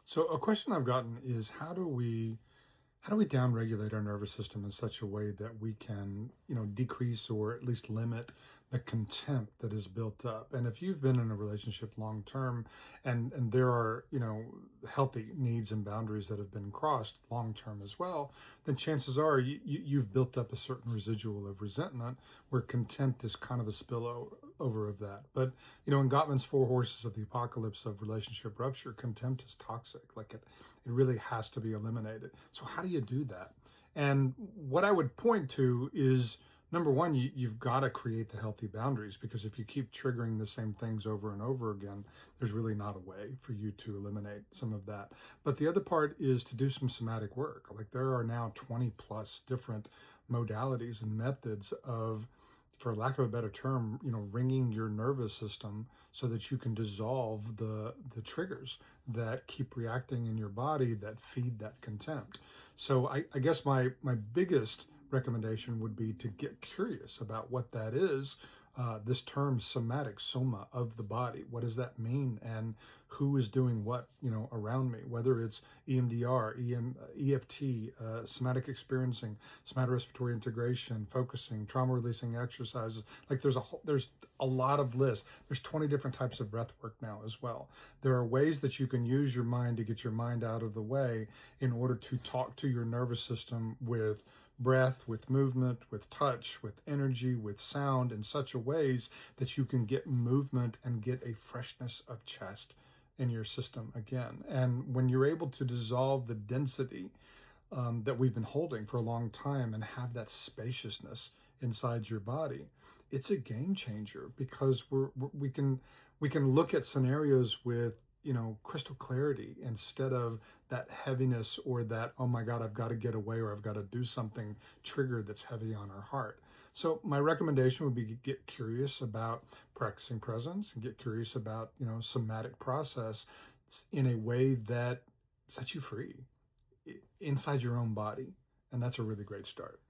So a question I've gotten is how do we downregulate our nervous system in such a way that we can, decrease or at least limit the contempt that is built up? And if you've been in a relationship long term and there are, healthy needs and boundaries that have been crossed long term as well, then chances are you've built up a certain residual of resentment where contempt is kind of a spillover of that. But, in Gottman's Four Horses of the Apocalypse of Relationship Rupture, contempt is toxic. Like it really has to be eliminated. So how do you do that? And what I would point to is number one, you've got to create the healthy boundaries, because if you keep triggering the same things over and over again, there's really not a way for you to eliminate some of that. But the other part is to do some somatic work. Like there are now 20 plus different modalities and methods of, for lack of a better term, ringing your nervous system so that you can dissolve the triggers that keep reacting in your body that feed that contempt. So I guess my biggest recommendation would be to get curious about what that is. This term somatic, soma, of the body. What does that mean? And who is doing what, around me? Whether it's EMDR, EFT, somatic experiencing, somatorespiratory integration, focusing, trauma releasing exercises. Like there's a lot of lists. There's 20 different types of breath work now as well. There are ways that you can use your mind to get your mind out of the way in order to talk to your nervous system with breath, with movement, with touch, with energy, with sound, in such a ways that you can get movement and get a freshness of chest in your system again. And when you're able to dissolve the density that we've been holding for a long time and have that spaciousness inside your body, it's a game changer, because we can look at scenarios with crystal clarity instead of that heaviness or that, oh my God, I've got to get away or I've got to do something trigger that's heavy on our heart. So my recommendation would be to get curious about practicing presence and get curious about, somatic process in a way that sets you free inside your own body. And that's a really great start.